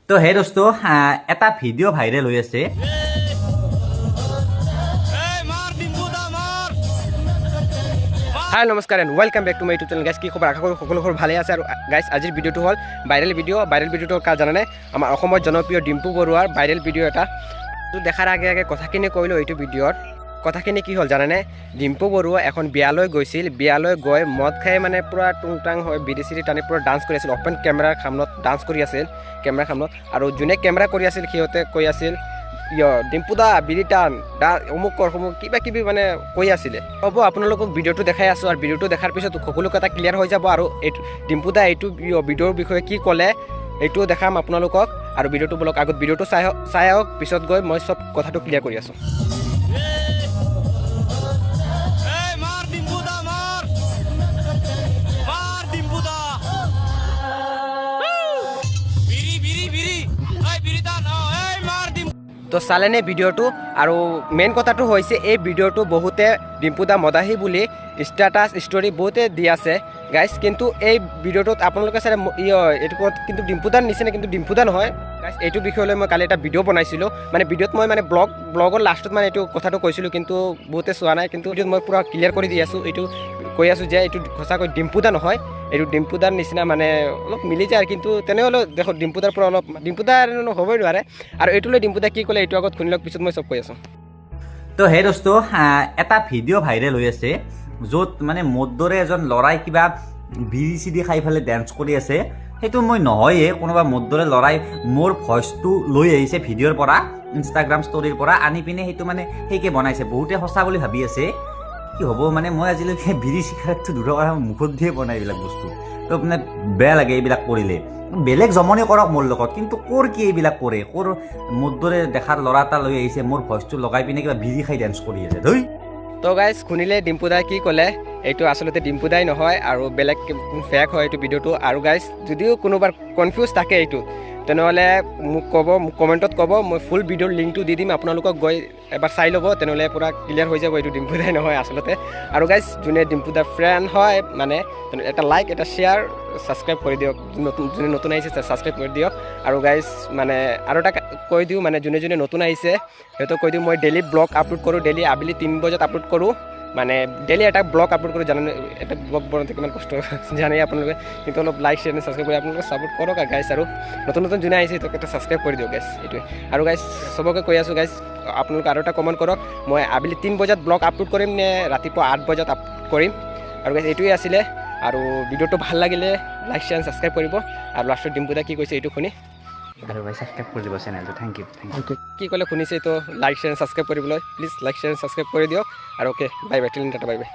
তো হে দোস্ত এটা ভিডিঅ' ভাইৰেল হৈ আছে। হাই নমস্কাৰ and welcome back to my YouTube channel guys. কি খবৰ? আশা কৰোঁ সকলো ভালে আছে। আৰু গাইজ আজিৰ ভিডিঅ'টো হ'ল ভাইৰেল ভিডিঅ'টো কাৰ জানানে? আমাৰ অসমৰ জনপ্ৰিয় ডিম্পু বৰুৱাৰ ভাইৰেল ভিডিঅ' এটা। তো দেখাৰ আগে আগে কথাখিনি কৈলোঁ এইটো ভিডিঅ'ৰ। কথাখিনি কি হ'ল জানানে? ডিম্পু বৰুৱা এখন বিয়ালৈ গৈছিল। বিয়ালৈ গৈ মদ খাই মানে পূৰা টুংটাং হৈ বিৰি চিৰি টানি পূৰা ডান্স কৰি আছিল। অপেন কেমেৰাৰ সামনত ডান্স কৰি আছিল কেমেৰাৰ সামনত। আৰু যোনে কেমেৰা কৰি আছিল সিহঁতে কৈ আছিল ডিম্পু দা বিৰি টান অমুক কৰ সমুক কিবা কিবি মানে কৈ আছিলে। হ'ব আপোনালোকক ভিডিঅ'টো দেখাই আছোঁ, আৰু ভিডিঅ'টো দেখাৰ পিছত সকলো কথা ক্লিয়াৰ হৈ যাব। আৰু এইটো ডিম্পু দা এইটো ভিডিঅ'ৰ বিষয়ে কি ক'লে এইটোও দেখাম আপোনালোকক। আৰু ভিডিঅ'টো বলক আগত ভিডিঅ'টো চাই আহক, পিছত গৈ মই চব কথাটো ক্লিয়াৰ কৰি আছোঁ। তো চালেনে ভিডিঅ'টো? আৰু মেইন কথাটো হৈছে এই ভিডিঅ'টো বহুতে ডিম্পু দা মদাহী বুলি ষ্টেটাছ ষ্টৰি বহুতে দি আছে গাইজ। কিন্তু এই ভিডিঅ'টোত আপোনালোকে চালে এইটো কিন্তু ডিম্পু দাৰ নিচিনা, কিন্তু ডিম্পু দা নহয় গাইজ। এইটো বিষয়লৈ মই কালি এটা ভিডিঅ' বনাইছিলোঁ, মানে ভিডিঅ'ত মই মানে ব্লগৰ লাষ্টত মানে এইটো কথাটো কৈছিলোঁ, কিন্তু বহুতে চোৱা নাই। কিন্তু ভিডিঅ'ত মই পূৰা ক্লিয়াৰ কৰি দি আছোঁ, এইটো কৈ আছোঁ যে এইটো সঁচাকৈ ডিম্পু দা নহয়, এইটো ডিম্পু দাৰ নিচিনা মানে অলপ মিলি যায়। কিন্তু তেনেহ'লেও দেখোঁ ডিম্পু দাৰ পৰা অলপ ডিম্পু দাৰ হ'বই নোৱাৰে। আৰু এইটোলৈ ডিম্পু দা কি ক'লে এইটো আগত শুনি লওক, পিছত মই চব কৈ আছোঁ। তো হে দোস্ত এটা ভিডিঅ' ভাইৰেল হৈ আছে, য'ত মানে মোৰ দৰে এজন ল'ৰাই কিবা বিৰি চিৰি খাই পেলাই ডেন্স কৰি আছে। সেইটো মই নহয়ে, কোনোবা মোৰ দৰে ল'ৰাই মোৰ ভইচটো লৈ আহিছে ভিডিঅ'ৰ পৰা, ইনষ্টাগ্ৰাম ষ্টৰীৰ পৰা আনি পিনে সেইটো মানে সেইকে বনাইছে। বহুতে সঁচা বুলি ভাবি আছে। কি হ'ব মানে মই আজিলৈকে বিৰি চিগাৰেটটো দূৰৰ কথা মুখত দিয়ে বনাই এইবিলাক বস্তু। তো মানে বেয়া লাগে এইবিলাক কৰিলে। বেলেগ জমনি কৰক মোৰ লগত, কিন্তু ক'ৰ কি এইবিলাক কৰে? ক'ৰ মোৰ দৰে দেখাৰ ল'ৰা এটা লৈ আহিছে, মোৰ ভইচটো লগাই পিনে কিবা বিৰি খাই ডেন্স কৰি আছে ধুই। তো গাইজ শুনিলে ডিম্পু দাই কি ক'লে, এইটো আচলতে ডিম্পু দাই নহয় আৰু বেলেগ ফেক হয় এইটো ভিডিঅ'টো। আৰু গাইজ যদিও কোনোবাৰ কনফিউজ থাকে এইটো, তেনেহ'লে মোক কমেণ্টত ক'ব, মই ফুল ভিডিঅ'ৰ লিংকটো দি দিম, আপোনালোকক গৈ এবাৰ চাই ল'ব, তেনেহ'লে পূৰা ক্লিয়াৰ হৈ যাব এইটো ডিম্পু দাই নহয় আচলতে। আৰু গাইজ যোনে ডিম্পু দাৰ ফ্ৰেণ্ড হয় মানে এটা লাইক, এটা শ্বেয়াৰ, ছাবস্ক্ৰাইব কৰি দিয়ক। যোনে নতুন আহিছে ছাবস্ক্ৰাইব কৰি দিয়ক। আৰু গাইজ মানে আৰু এটা কৈ দিওঁ, মানে যোনে যোনে নতুন আহিছে সিহঁতক কৈ দিওঁ, মই ডেইলি ব্লগ আপলোড কৰোঁ, ডেইলি আবেলি 3 বজাত আপলোড কৰোঁ। মানে ডেইলি এটা ব্লগ আপলোড কৰোঁ, জানেনে? এটা ব্লগ বনাওঁতে কিমান কষ্ট জানেই আপোনালোকে, কিন্তু অলপ লাইক শ্বেয়াৰ ছাবস্ক্ৰাইব কৰি আপোনালোকে ছাপোৰ্ট কৰক। আৰু গাইজ আৰু নতুন যোনে আহিছে সিহঁতক এটা ছাবস্ক্ৰাইব কৰি দিয়ক গাইজ, এইটোৱে। আৰু গাইজ চবকে কৈ আছোঁ গাইজ, আপোনালোকে আৰু এটা কমেণ্ট কৰক, মই আবেলি 3 বজাত ব্লগ আপলোড কৰিম নে ৰাতিপুৱা 8 বজাত আপলোড কৰিম। আৰু গাইজ এইটোৱে আছিলে। আৰু ভিডিঅ'টো ভাল লাগিলে লাইক শ্বেয়াৰ ছাবস্ক্ৰাইব কৰিব। আৰু লাষ্টত ডিম্পু দা কি কৈছে এইটো শুনি আৰু ভাই ছাবস্ক্ৰাইব কৰি দিব চেনেলটো। Thank you. কি ক'লে শুনিছে, তো লাইক শ্বেয়াৰ ছাবস্ক্ৰাইব কৰিবলৈ প্লিজ লাইক শ্বেয়াৰ ছাবস্ক্ৰাইব কৰি দিয়ক। আৰু অ'কে বাই বাই, টিল টাটা, বাই বাই।